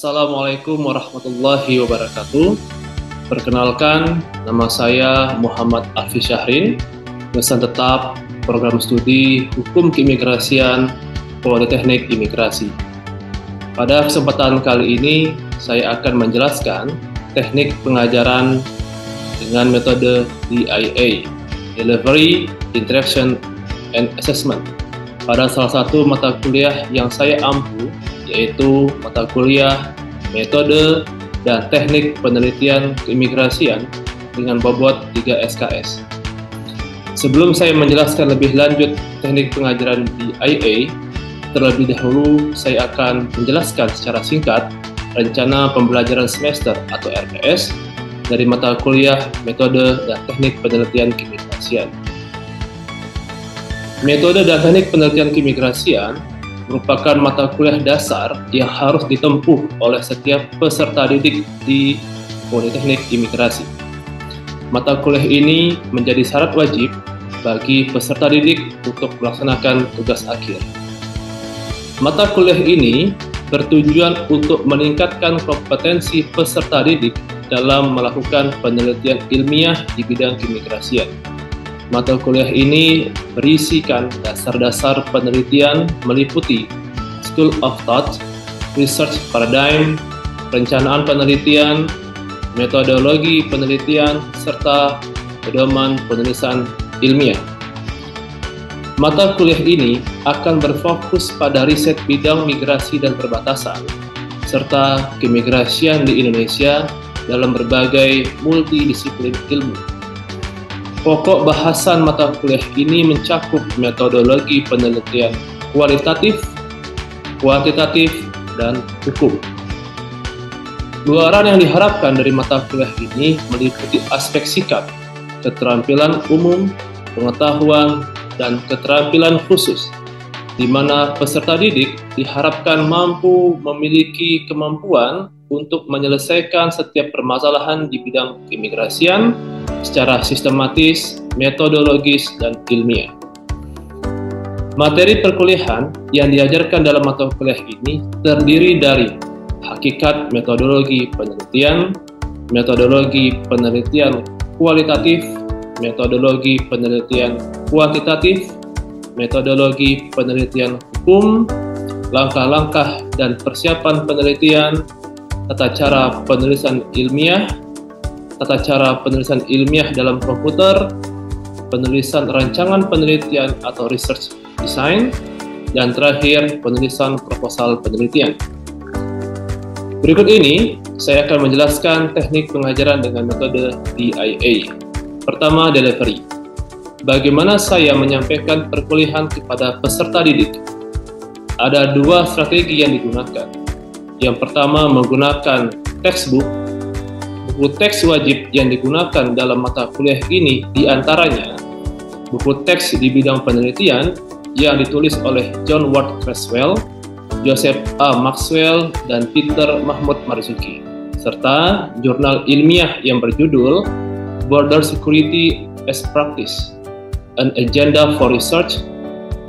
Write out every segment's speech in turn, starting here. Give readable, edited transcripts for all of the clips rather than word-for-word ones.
Assalamualaikum warahmatullahi wabarakatuh. Perkenalkan, nama saya Muhammad Arfi Syahrin, dosen tetap program studi Hukum Keimigrasian Politeknik Imigrasi. Pada kesempatan kali ini, saya akan menjelaskan teknik pengajaran dengan metode DIA, Delivery, Interaction, and Assessment, pada salah satu mata kuliah yang saya ampu, yaitu mata kuliah Metode dan Teknik Penelitian Keimigrasian dengan bobot 3 SKS. Sebelum saya menjelaskan lebih lanjut teknik pengajaran DIA, terlebih dahulu saya akan menjelaskan secara singkat rencana pembelajaran semester atau RPS dari mata kuliah Metode dan Teknik Penelitian Keimigrasian. Metode dan Teknik Penelitian Keimigrasian merupakan mata kuliah dasar yang harus ditempuh oleh setiap peserta didik di Politeknik Imigrasi. Mata kuliah ini menjadi syarat wajib bagi peserta didik untuk melaksanakan tugas akhir. Mata kuliah ini bertujuan untuk meningkatkan kompetensi peserta didik dalam melakukan penelitian ilmiah di bidang keimigrasian. Mata kuliah ini berisikan dasar-dasar penelitian meliputi School of Thought, Research Paradigm, perencanaan penelitian, metodologi penelitian, serta pedoman penulisan ilmiah. Mata kuliah ini akan berfokus pada riset bidang migrasi dan perbatasan, serta keimigrasian di Indonesia dalam berbagai multidisiplin ilmu. Pokok bahasan mata kuliah ini mencakup metodologi penelitian kualitatif, kuantitatif, dan hukum. Luaran yang diharapkan dari mata kuliah ini meliputi aspek sikap, keterampilan umum, pengetahuan, dan keterampilan khusus, di mana peserta didik diharapkan mampu memiliki kemampuan untuk menyelesaikan setiap permasalahan di bidang keimigrasian secara sistematis, metodologis, dan ilmiah. Materi perkuliahan yang diajarkan dalam mata kuliah ini terdiri dari hakikat metodologi penelitian, metodologi penelitian kualitatif, metodologi penelitian kuantitatif, metodologi penelitian hukum, langkah-langkah dan persiapan penelitian, tata cara penulisan ilmiah, tata cara penulisan ilmiah dalam komputer, penulisan rancangan penelitian atau research design, dan terakhir penulisan proposal penelitian. Berikut ini saya akan menjelaskan teknik pengajaran dengan metode DIA. Pertama, delivery. Bagaimana saya menyampaikan perkuliahan kepada peserta didik? Ada dua strategi yang digunakan. Yang pertama, menggunakan textbook. Buku teks wajib yang digunakan dalam mata kuliah ini diantaranya buku teks di bidang penelitian yang ditulis oleh John Ward Creswell, Joseph A. Maxwell, dan Peter Mahmud Marzuki, serta jurnal ilmiah yang berjudul Border Security as Practice, An Agenda for Research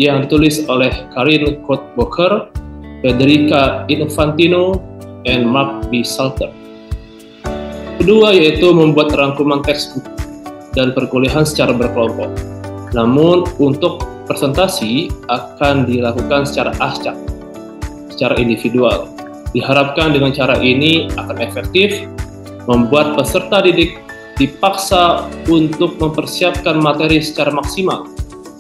yang ditulis oleh Karin Koch-Boker, Federica Infantino, dan Mark B. Salter. Kedua yaitu membuat rangkuman textbook dan perkuliahan secara berkelompok. Namun untuk presentasi akan dilakukan secara acak, secara individual. Diharapkan dengan cara ini akan efektif membuat peserta didik dipaksa untuk mempersiapkan materi secara maksimal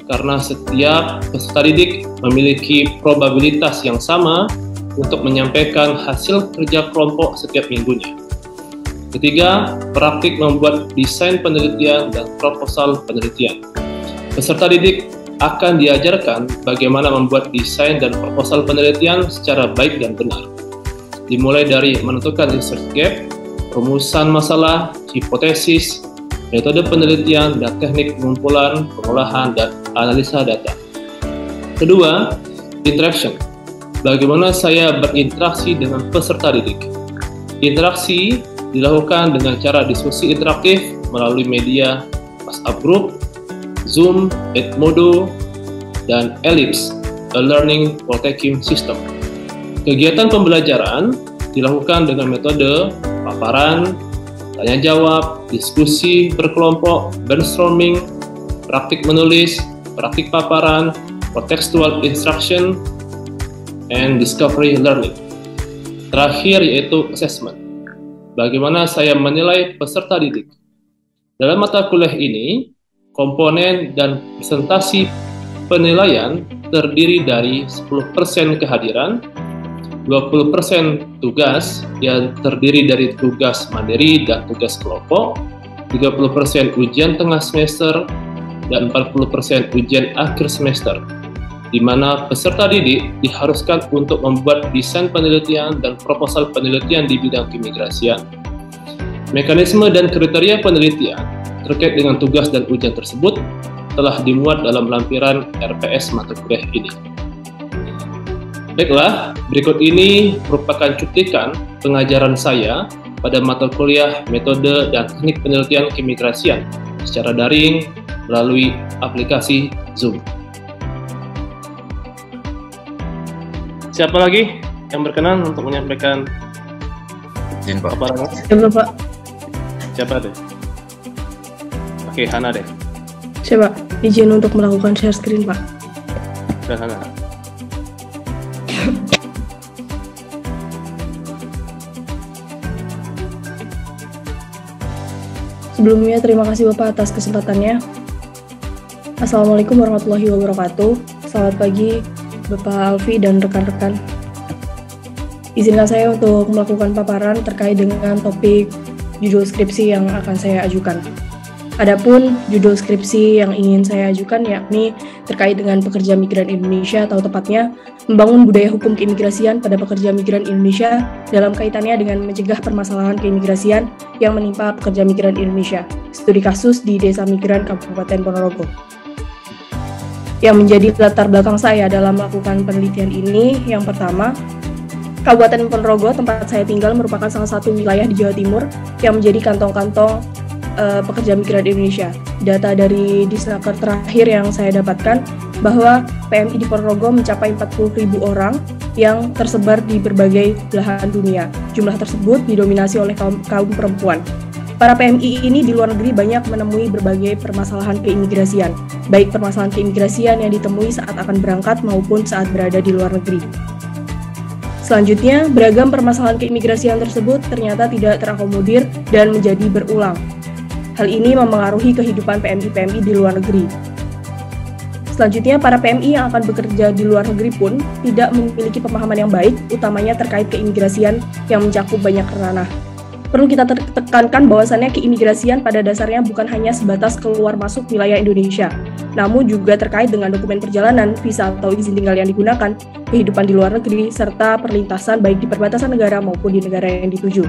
karena setiap peserta didik memiliki probabilitas yang sama untuk menyampaikan hasil kerja kelompok setiap minggunya. Ketiga, praktik membuat desain penelitian dan proposal penelitian. Peserta didik akan diajarkan bagaimana membuat desain dan proposal penelitian secara baik dan benar. Dimulai dari menentukan research gap, rumusan masalah, hipotesis, metode penelitian, dan teknik pengumpulan, pengolahan, dan analisa data. Kedua, interaction. Bagaimana saya berinteraksi dengan peserta didik? Interaksi dilakukan dengan cara diskusi interaktif melalui media WhatsApp Group, Zoom, Edmodo, dan Ellipse, a learning prototyping system. Kegiatan pembelajaran dilakukan dengan metode paparan, tanya jawab, diskusi berkelompok, brainstorming, praktik menulis, praktik paparan, contextual instruction, and discovery learning. Terakhir yaitu assessment. Bagaimana saya menilai peserta didik? Dalam mata kuliah ini, komponen dan presentasi penilaian terdiri dari 10% kehadiran, 20% tugas yang terdiri dari tugas mandiri dan tugas kelompok, 30% ujian tengah semester, dan 40% ujian akhir semester, di mana peserta didik diharuskan untuk membuat desain penelitian dan proposal penelitian di bidang keimigrasian. Mekanisme dan kriteria penelitian terkait dengan tugas dan ujian tersebut telah dimuat dalam lampiran RPS mata kuliah ini. Baiklah, berikut ini merupakan cuplikan pengajaran saya pada mata kuliah metode dan teknik penelitian keimigrasian secara daring melalui aplikasi Zoom. Siapa lagi yang berkenan untuk menyampaikan paparan? Siapa, Pak? Siapa deh? Oke, Hana deh. Siapa? Izin untuk melakukan share screen, Pak. Dan Hana. Sebelumnya, terima kasih Bapak atas kesempatannya. Assalamualaikum warahmatullahi wabarakatuh. Selamat pagi, Bapak Alfi dan rekan-rekan. Izinkan saya untuk melakukan paparan terkait dengan topik judul skripsi yang akan saya ajukan. Adapun judul skripsi yang ingin saya ajukan yakni terkait dengan pekerja migran Indonesia atau tepatnya membangun budaya hukum keimigrasian pada pekerja migran Indonesia dalam kaitannya dengan mencegah permasalahan keimigrasian yang menimpa pekerja migran Indonesia. Studi kasus di Desa Migran Kabupaten Ponorogo. Yang menjadi latar belakang saya dalam melakukan penelitian ini, yang pertama, Kabupaten Ponorogo tempat saya tinggal merupakan salah satu wilayah di Jawa Timur yang menjadi kantong-kantong pekerja migran Indonesia. Data dari Disnaker terakhir yang saya dapatkan bahwa PMI di Ponorogo mencapai 40.000 orang yang tersebar di berbagai belahan dunia. Jumlah tersebut didominasi oleh kaum perempuan. Para PMI ini di luar negeri banyak menemui berbagai permasalahan keimigrasian, baik permasalahan keimigrasian yang ditemui saat akan berangkat maupun saat berada di luar negeri. Selanjutnya, beragam permasalahan keimigrasian tersebut ternyata tidak terakomodir dan menjadi berulang. Hal ini memengaruhi kehidupan PMI-PMI di luar negeri. Selanjutnya, para PMI yang akan bekerja di luar negeri pun tidak memiliki pemahaman yang baik, utamanya terkait keimigrasian yang mencakup banyak ranah. Perlu kita tekankan bahwasannya keimigrasian pada dasarnya bukan hanya sebatas keluar masuk wilayah Indonesia, namun juga terkait dengan dokumen perjalanan, visa atau izin tinggal yang digunakan, kehidupan di luar negeri, serta perlintasan baik di perbatasan negara maupun di negara yang dituju.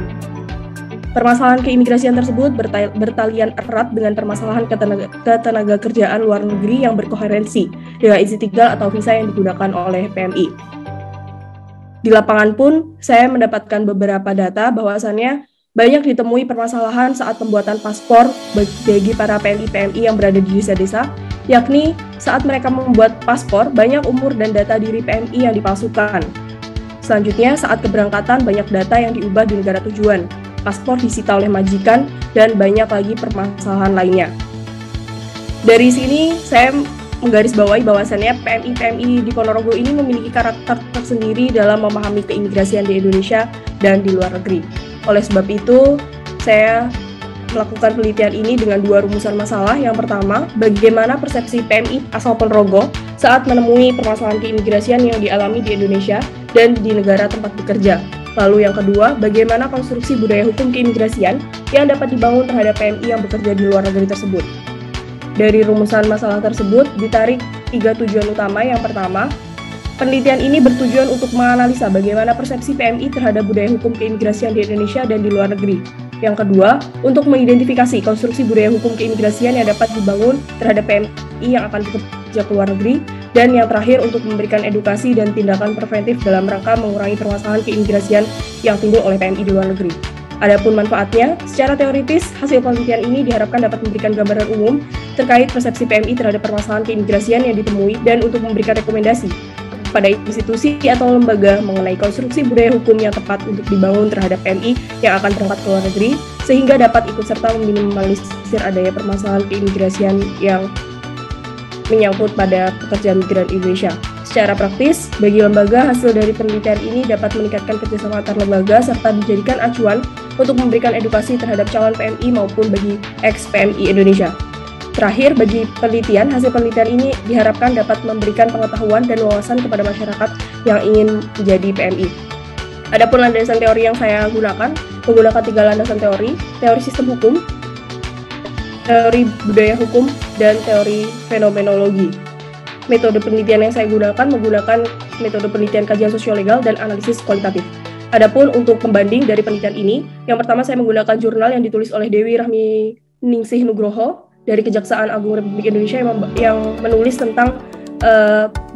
Permasalahan keimigrasian tersebut bertalian erat dengan permasalahan ketenaga kerjaan luar negeri yang berkoherensi dengan izin tinggal atau visa yang digunakan oleh PMI. Di lapangan pun, saya mendapatkan beberapa data bahwasannya banyak ditemui permasalahan saat pembuatan paspor bagi para PMI-PMI yang berada di desa-desa, yakni saat mereka membuat paspor, banyak umur dan data diri PMI yang dipalsukan. Selanjutnya, saat keberangkatan, banyak data yang diubah di negara tujuan, paspor disita oleh majikan, dan banyak lagi permasalahan lainnya. Dari sini, saya menggarisbawahi bahwasannya PMI-PMI di Ponorogo ini memiliki karakter tersendiri dalam memahami keimigrasian di Indonesia dan di luar negeri. Oleh sebab itu, saya melakukan penelitian ini dengan dua rumusan masalah. Yang pertama, bagaimana persepsi PMI asal Ponorogo saat menemui permasalahan keimigrasian yang dialami di Indonesia dan di negara tempat bekerja. Lalu yang kedua, bagaimana konstruksi budaya hukum keimigrasian yang dapat dibangun terhadap PMI yang bekerja di luar negeri tersebut. Dari rumusan masalah tersebut, ditarik 3 tujuan utama. Yang pertama, penelitian ini bertujuan untuk menganalisa bagaimana persepsi PMI terhadap budaya hukum keimigrasian di Indonesia dan di luar negeri. Yang kedua, untuk mengidentifikasi konstruksi budaya hukum keimigrasian yang dapat dibangun terhadap PMI yang akan bekerja ke luar negeri. Dan yang terakhir, untuk memberikan edukasi dan tindakan preventif dalam rangka mengurangi permasalahan keimigrasian yang timbul oleh PMI di luar negeri. Adapun manfaatnya, secara teoritis, hasil penelitian ini diharapkan dapat memberikan gambaran umum terkait persepsi PMI terhadap permasalahan keimigrasian yang ditemui dan untuk memberikan rekomendasi pada institusi atau lembaga mengenai konstruksi budaya hukum yang tepat untuk dibangun terhadap PMI yang akan berangkat ke luar negeri, sehingga dapat ikut serta meminimalisir adanya permasalahan keimigrasian yang menyangkut pada pekerja migran Indonesia. Secara praktis, bagi lembaga, hasil dari penelitian ini dapat meningkatkan kerjasama antar lembaga serta dijadikan acuan untuk memberikan edukasi terhadap calon PMI maupun bagi ex-PMI Indonesia. Terakhir, bagi penelitian, hasil penelitian ini diharapkan dapat memberikan pengetahuan dan wawasan kepada masyarakat yang ingin menjadi PMI. Adapun landasan teori yang saya gunakan, menggunakan 3 landasan teori sistem hukum, teori budaya hukum, dan teori fenomenologi. Metode penelitian yang saya gunakan menggunakan metode penelitian kajian sosiolegal dan analisis kualitatif. Adapun untuk pembanding dari penelitian ini, yang pertama saya menggunakan jurnal yang ditulis oleh Dewi Rahmi Ningsih Nugroho dari Kejaksaan Agung Republik Indonesia yang menulis tentang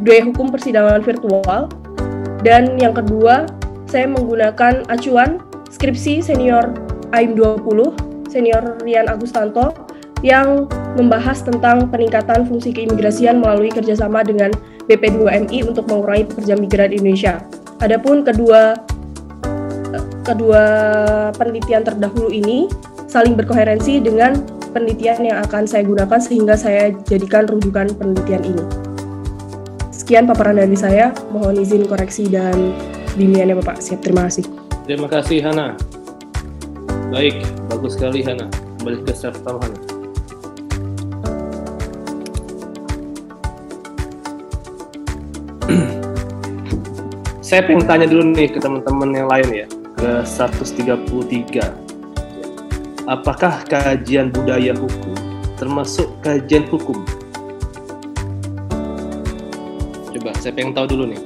budaya hukum persidangan virtual. Dan yang kedua, saya menggunakan acuan skripsi senior AIM 20, senior Rian Agustanto, yang membahas tentang peningkatan fungsi keimigrasian melalui kerjasama dengan BP2MI untuk mengurangi pekerja migran Indonesia. Adapun kedua penelitian terdahulu ini saling berkoherensi dengan penelitian yang akan saya gunakan sehingga saya jadikan rujukan penelitian ini. Sekian paparan dari saya, mohon izin koreksi dan bimbingannya Bapak. Siap, terima kasih. Terima kasih Hana. Baik, bagus sekali Hana. Kembali ke slide pertama Hana. Saya pengen tanya dulu nih ke teman-teman yang lain ya, ke 133. Apakah kajian budaya hukum termasuk kajian hukum? Coba, saya pengen tahu dulu nih.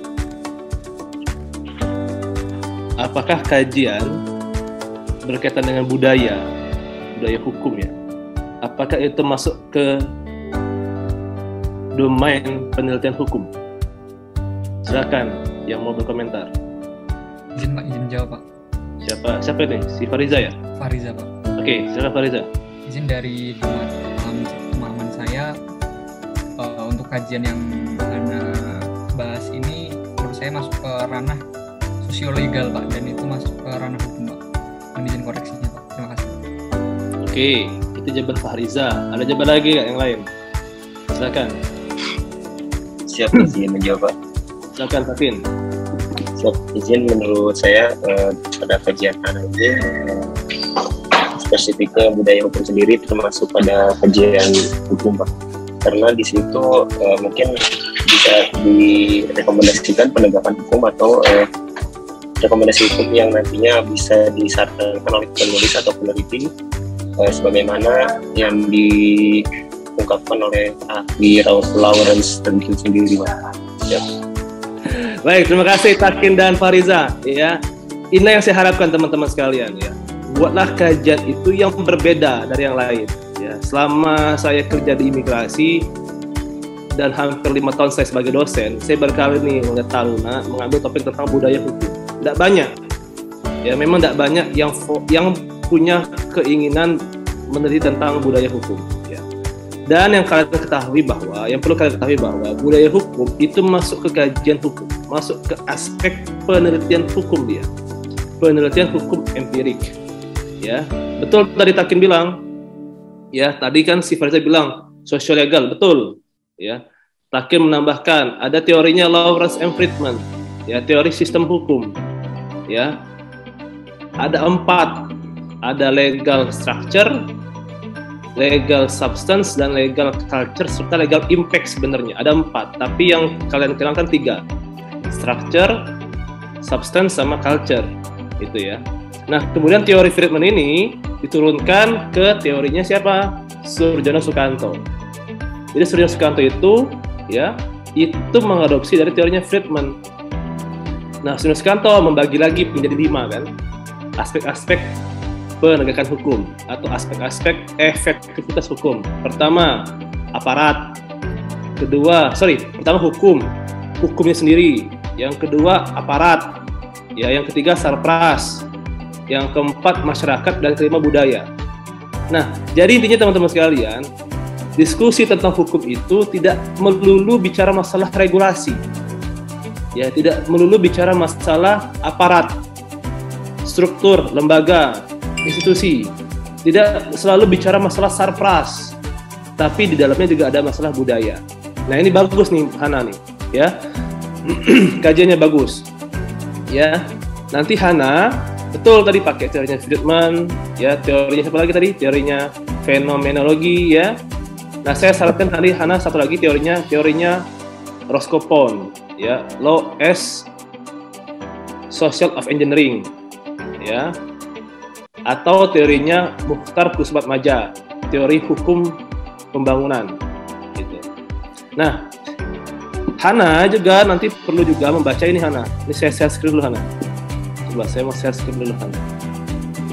Apakah kajian berkaitan dengan budaya hukum ya? Apakah itu masuk ke domain penelitian hukum? Silakan yang mau berkomentar. Izin Pak, izin jawab Pak. Siapa ini? Si Fariza ya? Fariza Pak. Oke, silakan Fariza. Izin dari pemahaman saya, untuk kajian yang Anda bahas ini menurut saya masuk ke ranah sosiolegal Pak, dan itu masuk ke ranah hukum Pak. Mohon izin koreksinya Pak. Terima kasih. Oke, itu jawaban Fariza. Ada jawaban lagi nggak yang lain? Silakan. Siap, izin menjawab Pak. Silakan Tafin. Siap, izin menurut saya pada kajian analisis spesifiknya budaya hukum sendiri termasuk pada kajian hukum Pak, karena di situ mungkin bisa direkomendasikan penegakan hukum atau rekomendasi hukum yang nantinya bisa disarankan oleh penulis atau peneliti sebagaimana yang diungkapkan oleh ahli Lawrence Sternfield sendiri Pak. Siap. Baik, terima kasih Takin dan Fariza. Ya, ini yang saya harapkan teman-teman sekalian ya. Buatlah kajian itu yang berbeda dari yang lain. Ya, selama saya kerja di imigrasi dan hampir 5 tahun saya sebagai dosen, saya berkali nih melihat Taruna mengambil topik tentang budaya hukum. Tidak banyak. Ya, memang tidak banyak yang punya keinginan meneliti tentang budaya hukum. Ya. Dan yang perlu kalian ketahui bahwa budaya hukum itu masuk ke kajian hukum, masuk ke aspek penelitian hukum dia, penelitian hukum empirik. Ya, betul tadi Takin bilang. Ya, tadi kan si Fariza bilang sosiolegal, betul. Ya, Takin menambahkan ada teorinya Lawrence M. Friedman. Ya, teori sistem hukum. Ya, ada 4. Ada legal structure, legal substance, dan legal culture, serta legal impact sebenarnya. Ada 4, tapi yang kalian kenal kan 3. Structure, substance, sama culture. Itu ya. Nah, kemudian teori Friedman ini diturunkan ke teorinya siapa? Surjono Sukanto. Jadi Surjono Sukanto itu mengadopsi dari teorinya Friedman. Nah, Surjono Sukanto membagi lagi menjadi 5 kan, aspek-aspek penegakan hukum atau aspek-aspek efektivitas hukum. Pertama, aparat. Pertama hukumnya sendiri. Yang kedua, aparat. Ya, yang ketiga sarpras. Yang keempat, masyarakat, dan kelima budaya. Nah, jadi intinya teman-teman sekalian, diskusi tentang hukum itu tidak melulu bicara masalah regulasi. Ya, tidak melulu bicara masalah aparat, struktur, lembaga, institusi. Tidak selalu bicara masalah sarpras, tapi di dalamnya juga ada masalah budaya. Nah, ini bagus nih Hana nih, ya. Kajiannya bagus. Ya. Nanti Hana betul tadi pakai teorinya Friedman, ya, teorinya siapa lagi tadi? Teorinya fenomenologi, ya. Nah, saya sarankan tadi Hana satu lagi teorinya Roscoe, ya, Law as Social of Engineering, ya, atau teorinya Mukhtar Kusbatmaja, teori hukum pembangunan, gitu. Nah, Hana juga nanti perlu juga membaca ini Hana. Ini saya share screen dulu Hana. Coba saya mau share screen dulu Hana.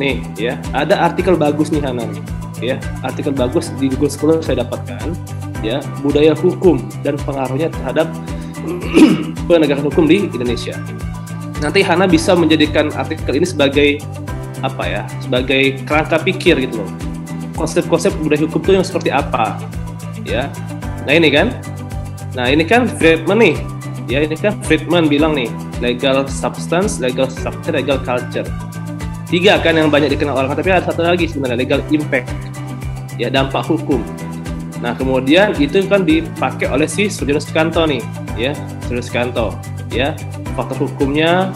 Nih, ya, ada artikel bagus nih Hana, ya, artikel bagus di Google Scholar saya dapatkan, ya, budaya hukum dan pengaruhnya terhadap penegakan hukum di Indonesia. Nanti Hana bisa menjadikan artikel ini sebagai apa ya? Sebagai kerangka pikir gitu loh. Konsep-konsep budaya hukum itu yang seperti apa? Ya. Nah, ini kan. Nah, ini kan Friedman nih. Ya, ini kan Friedman bilang nih, legal substance, legal structure, legal culture. 3 kan yang banyak dikenal orang, tapi ada satu lagi sebenarnya, legal impact. Ya, dampak hukum. Nah, kemudian itu kan dipakai oleh si Sujono Sukanto nih, ya, Sujono Sukanto, ya, faktor hukumnya,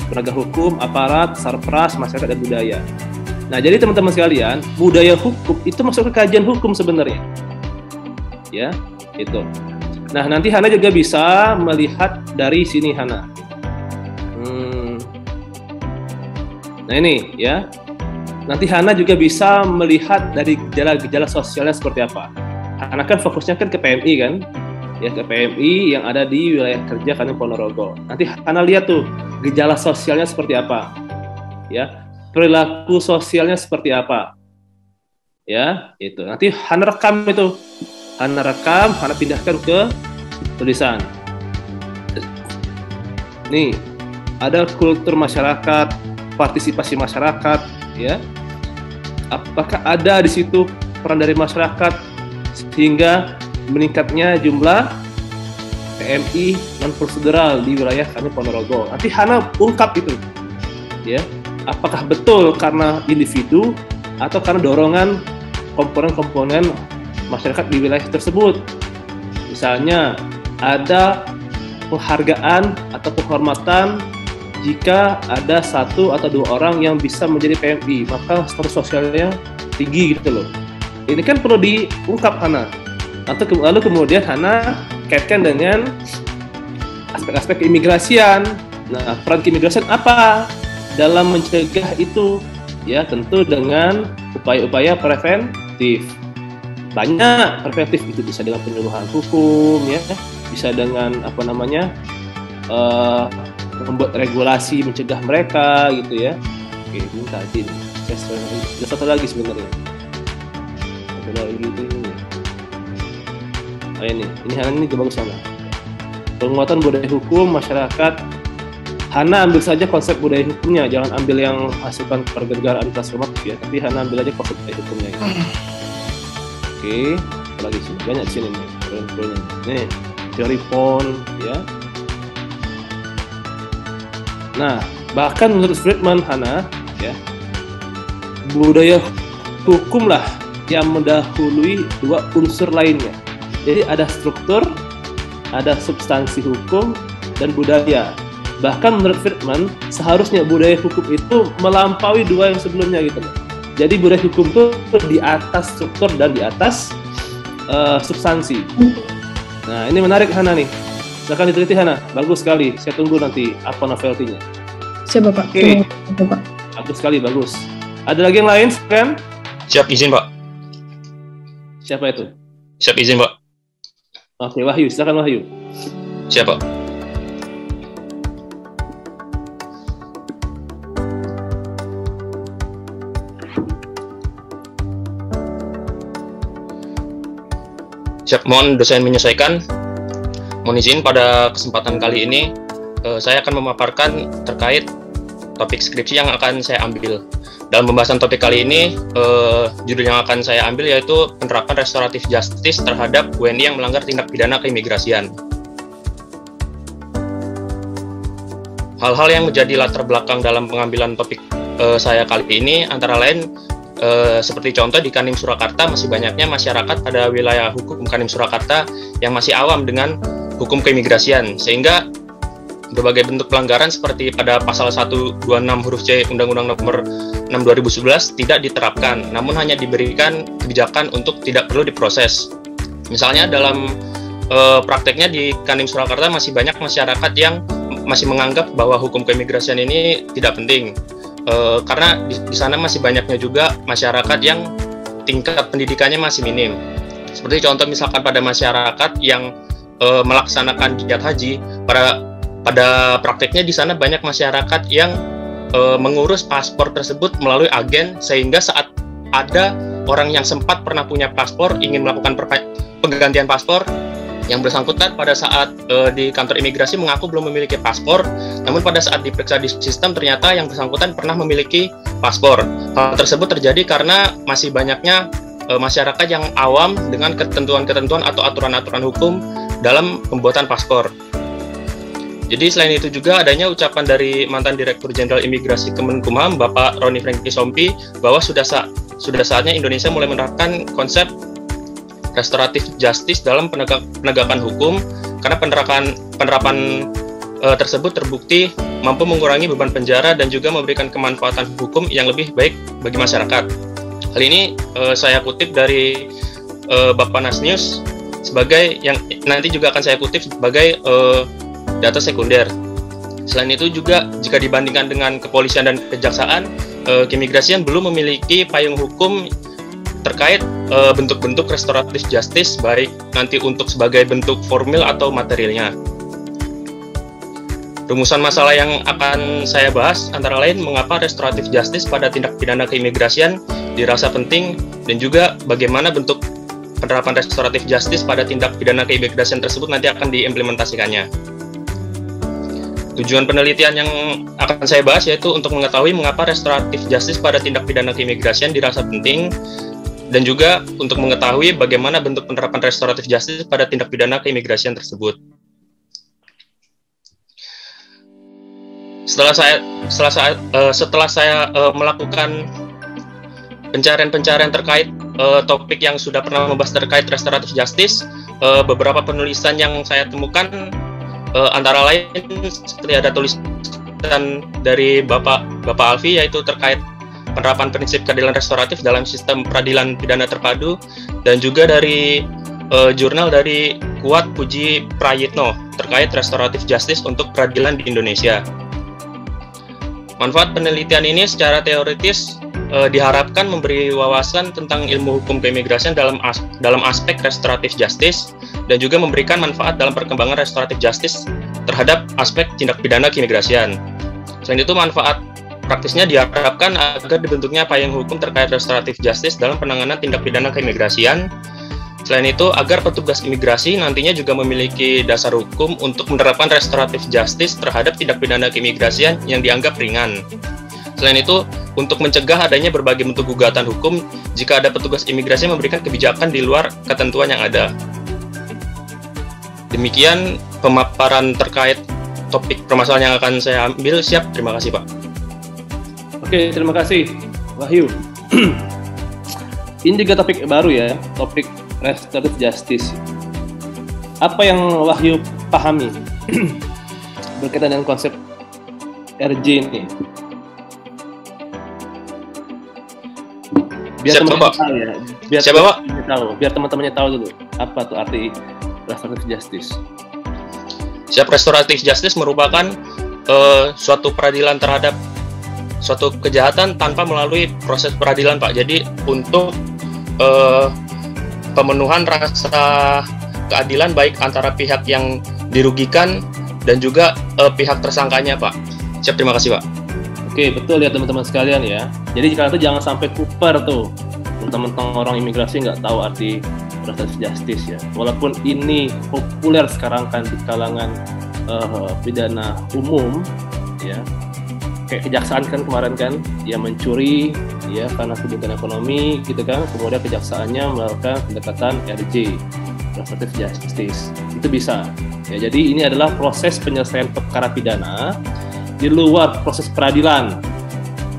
penegak hukum, aparat, sarpras, masyarakat dan budaya. Nah, jadi teman-teman sekalian, budaya hukum itu masuk ke kajian hukum sebenarnya, ya, itu. Nah, nanti Hana juga bisa melihat dari sini Hana. Nah, ini, ya. Nanti Hana juga bisa melihat dari gejala-gejala sosialnya seperti apa. Karena kan fokusnya kan ke PMI kan, ya, ke PMI yang ada di wilayah kerja Kabupaten Ponorogo. Nanti Hana lihat tuh gejala sosialnya seperti apa, ya, perilaku sosialnya seperti apa, ya, itu. Nanti Hana rekam itu, Hana pindahkan ke tulisan. Nih, ada kultur masyarakat, partisipasi masyarakat, ya. Apakah ada di situ peran dari masyarakat sehingga meningkatnya jumlah PMI non prosedural di wilayah Kabupaten Ponorogo. Nanti Hana ungkap itu, ya, apakah betul karena individu atau karena dorongan komponen-komponen masyarakat di wilayah tersebut. Misalnya ada penghargaan atau penghormatan jika ada 1 atau 2 orang yang bisa menjadi PMI, maka status sosialnya tinggi gitu loh. Ini kan perlu diungkap Hana. Lalu kemudian Hana kaitkan dengan aspek-aspek keimigrasian. Nah, peran keimigrasian apa dalam mencegah itu? Ya, tentu dengan upaya-upaya preventif. Banyak preventif itu, bisa dengan penyuluhan hukum, ya, bisa dengan membuat regulasi mencegah mereka gitu ya. Oke, ini tadi nih. Ada satu lagi sebenarnya. Ini Hana ini bagus Hana. Penguatan budaya hukum masyarakat. Hana ambil saja konsep budaya hukumnya, jangan ambil yang masukan kewarganegaraan transformatif ya, tapi Hana ambil aja konsep budaya hukumnya. Ya. Oke, apa lagi sih? Banyak di sini nih. Nih, teori PON ya. Nah, bahkan menurut Friedman Hana ya, budaya hukum lah yang mendahului 2 unsur lainnya. Jadi ada struktur, ada substansi hukum, dan budaya. Bahkan menurut Friedman, seharusnya budaya hukum itu melampaui 2 yang sebelumnya gitu loh. Jadi budaya hukum itu di atas struktur dan di atas substansi. Nah, ini menarik Hana nih. Silakan diteliti Hana, bagus sekali. Saya tunggu nanti apa novelty-nya. Siap Bapak. Oke. Bagus sekali, bagus. Ada lagi yang lain, kan? Siap, izin Pak. Siapa itu? Siap, izin Pak. Oke, Wahyu, silakan Wahyu. Siap Pak. Siap, mohon dosen menyesuaikan. Mohon izin pada kesempatan kali ini saya akan memaparkan terkait topik skripsi yang akan saya ambil. Dalam pembahasan topik kali ini, judul yang akan saya ambil yaitu penerapan restoratif justice terhadap WNI yang melanggar tindak pidana keimigrasian. Hal-hal yang menjadi latar belakang dalam pengambilan topik saya kali ini antara lain seperti contoh di Kanim Surakarta masih banyaknya masyarakat pada wilayah hukum Kanim Surakarta yang masih awam dengan hukum keimigrasian, sehingga berbagai bentuk pelanggaran seperti pada pasal 126 huruf C Undang-Undang Nomor 6 2011 tidak diterapkan, namun hanya diberikan kebijakan untuk tidak perlu diproses. Misalnya dalam prakteknya di Kanim Surakarta masih banyak masyarakat yang masih menganggap bahwa hukum keimigrasian ini tidak penting, karena di sana masih banyaknya juga masyarakat yang tingkat pendidikannya masih minim. Seperti contoh misalkan pada masyarakat yang melaksanakan jihad haji, pada prakteknya di sana banyak masyarakat yang mengurus paspor tersebut melalui agen, sehingga saat ada orang yang sempat pernah punya paspor ingin melakukan penggantian paspor, yang bersangkutan pada saat di kantor imigrasi mengaku belum memiliki paspor, namun pada saat diperiksa di sistem ternyata yang bersangkutan pernah memiliki paspor. Hal tersebut terjadi karena masih banyaknya masyarakat yang awam dengan ketentuan-ketentuan atau aturan-aturan hukum dalam pembuatan paspor. Jadi selain itu juga adanya ucapan dari mantan Direktur Jenderal Imigrasi Kemenkumham, Bapak Roni Franky Sompi, bahwa sudah saatnya Indonesia mulai menerapkan konsep restoratif justice dalam penegakan hukum, karena penerapan tersebut terbukti mampu mengurangi beban penjara dan juga memberikan kemanfaatan hukum yang lebih baik bagi masyarakat. Hal ini saya kutip dari Bappenas News sebagai yang nanti juga akan saya kutip sebagai data sekunder. Selain itu juga jika dibandingkan dengan kepolisian dan kejaksaan, keimigrasian belum memiliki payung hukum terkait bentuk-bentuk restoratif justice, baik nanti untuk sebagai bentuk formil atau materialnya. Rumusan masalah yang akan saya bahas antara lain mengapa restoratif justice pada tindak pidana keimigrasian dirasa penting, dan juga bagaimana bentuk penerapan restoratif justice pada tindak pidana keimigrasian tersebut nanti akan diimplementasikannya. Tujuan penelitian yang akan saya bahas yaitu untuk mengetahui mengapa restoratif justice pada tindak pidana keimigrasian dirasa penting, dan juga untuk mengetahui bagaimana bentuk penerapan restoratif justice pada tindak pidana keimigrasian tersebut. Setelah saya melakukan pencarian terkait topik yang sudah pernah membahas terkait restoratif justice, beberapa penulisan yang saya temukan antara lain seperti ada tulisan dari Bapak Alfi yaitu terkait penerapan prinsip keadilan restoratif dalam sistem peradilan pidana terpadu, dan juga dari jurnal dari Kuat Puji Prayitno terkait restoratif justice untuk peradilan di Indonesia. Manfaat penelitian ini secara teoritis diharapkan memberi wawasan tentang ilmu hukum keimigrasian dalam aspek restoratif justice, dan juga memberikan manfaat dalam perkembangan restoratif justice terhadap aspek tindak pidana keimigrasian. Selain itu, manfaat praktisnya diharapkan agar dibentuknya payung hukum terkait restoratif justice dalam penanganan tindak pidana keimigrasian. Selain itu, agar petugas imigrasi nantinya juga memiliki dasar hukum untuk menerapkan restoratif justice terhadap tindak pidana keimigrasian yang dianggap ringan. Selain itu, untuk mencegah adanya berbagai bentuk gugatan hukum jika ada petugas imigrasi memberikan kebijakan di luar ketentuan yang ada. Demikian pemaparan terkait topik permasalahan yang akan saya ambil. Siap, terima kasih Pak. Oke, terima kasih Wahyu. Ini juga topik baru ya, topik restoratif justice. Apa yang Wahyu pahami berkaitan dengan konsep RJ ini? Biar teman-teman tahu ya, biar teman-temannya tahu dulu apa tuh arti restoratif justice. Siap, restoratif justice merupakan suatu peradilan terhadap suatu kejahatan tanpa melalui proses peradilan, Pak. Jadi untuk pemenuhan rasa keadilan baik antara pihak yang dirugikan dan juga pihak tersangkanya, Pak. Siap, terima kasih, Pak. Oke, betul ya teman-teman sekalian ya. Jadi jika itu jangan sampai kuper tuh teman-teman orang imigrasi nggak tahu arti restoratif justice ya. Walaupun ini populer sekarang kan di kalangan pidana umum ya. Kayak kejaksaan kan kemarin kan dia mencuri ya karena kebutuhan ekonomi gitu kan, kemudian kejaksaannya melakukan pendekatan RJ, restoratif justice, itu bisa ya. Jadi ini adalah proses penyelesaian perkara pidana di luar proses peradilan,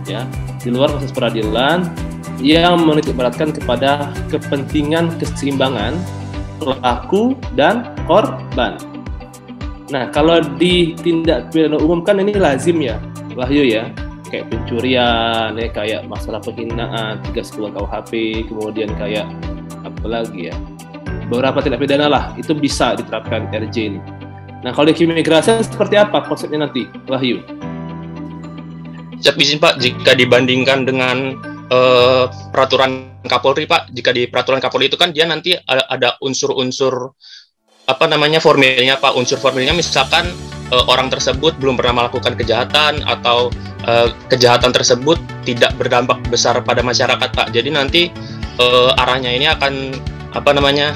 ya, di luar proses peradilan yang menitikberatkan kepada kepentingan keseimbangan pelaku dan korban. Nah, kalau di tindak pidana umum kan ini lazim ya, Wahyu ya, kayak pencurian, ya, kayak masalah penghinaan 310 KUHP, kemudian kayak apa lagi ya, beberapa tindak pidana lah, itu bisa diterapkan RJ ini. Nah, kalau di keimigrasian seperti apa konsepnya nanti, Wahyu? Siap izin Pak, jika dibandingkan dengan peraturan Kapolri Pak, jika di peraturan Kapolri itu kan dia nanti ada unsur-unsur apa namanya formilnya Pak, unsur formilnya misalkan orang tersebut belum pernah melakukan kejahatan atau kejahatan tersebut tidak berdampak besar pada masyarakat Pak. Jadi nanti arahnya ini akan apa namanya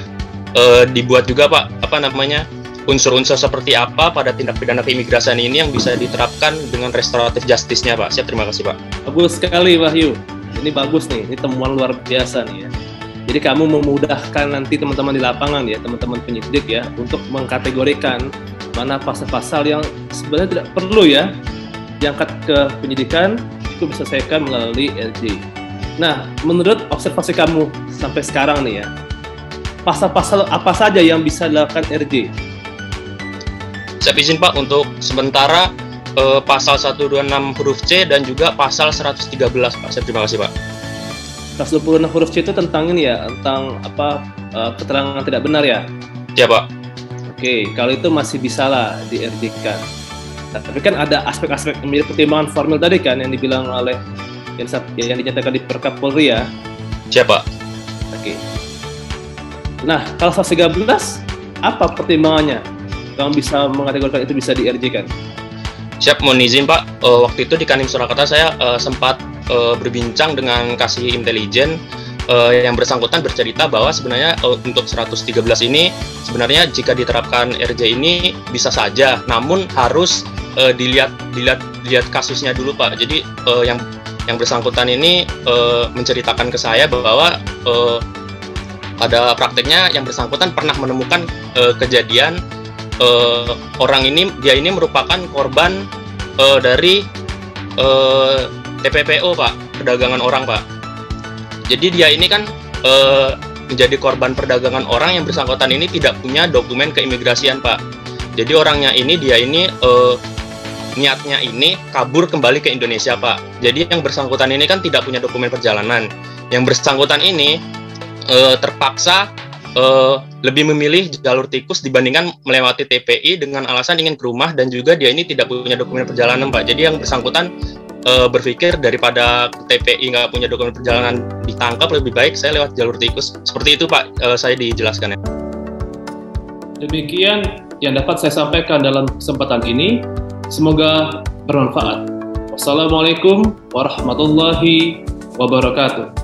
dibuat juga Pak, apa namanya unsur-unsur seperti apa pada tindak pidana keimigrasian ini yang bisa diterapkan dengan restoratif justice-nya Pak. Siap, terima kasih Pak. Bagus sekali Wahyu, ini bagus nih, ini temuan luar biasa nih ya. Jadi kamu memudahkan nanti teman-teman di lapangan ya, teman-teman penyidik ya, untuk mengkategorikan mana pasal-pasal yang sebenarnya tidak perlu ya diangkat ke penyidikan, itu bisa diselesaikan melalui RJ. Nah, menurut observasi kamu sampai sekarang nih ya, pasal-pasal apa saja yang bisa dilakukan RJ? Saya izin Pak, untuk sementara pasal 126 huruf C dan juga pasal 113 Pak. Saya terima kasih Pak. 126 huruf C itu tentang ini ya, tentang apa keterangan tidak benar ya? Ya Pak. Oke, kalau itu masih bisa lah di-RJ-kan. Nah, tapi kan ada aspek-aspek menjadi pertimbangan formil tadi kan yang dibilang oleh yang dinyatakan di Perkapolri ya. Siap Pak. Oke. Nah, kalau 113 apa pertimbangannya? Yang bisa mengkategorikan itu bisa di-RJ-kan? Siap, mohon izin Pak. Waktu itu di Kanwil Surakarta saya sempat berbincang dengan Kasih Intelijen yang bersangkutan bercerita bahwa sebenarnya untuk 113 ini sebenarnya jika diterapkan RJ ini bisa saja, namun harus dilihat kasusnya dulu Pak. Jadi yang bersangkutan ini menceritakan ke saya bahwa pada prakteknya yang bersangkutan pernah menemukan kejadian orang ini, dia ini merupakan korban dari TPPO Pak, perdagangan orang Pak. Jadi dia ini kan menjadi korban perdagangan orang, yang bersangkutan ini tidak punya dokumen keimigrasian Pak. Jadi orangnya ini, dia ini niatnya ini kabur kembali ke Indonesia Pak. Jadi yang bersangkutan ini kan tidak punya dokumen perjalanan. Yang bersangkutan ini terpaksa lebih memilih jalur tikus dibandingkan melewati TPI dengan alasan ingin ke rumah, dan juga dia ini tidak punya dokumen perjalanan Pak. Jadi yang bersangkutan berpikir daripada TPI nggak punya dokumen perjalanan ditangkap, lebih baik saya lewat jalur tikus. Seperti itu Pak, saya dijelaskan ya. Demikian yang dapat saya sampaikan dalam kesempatan ini. Semoga bermanfaat. Wassalamualaikum warahmatullahi wabarakatuh.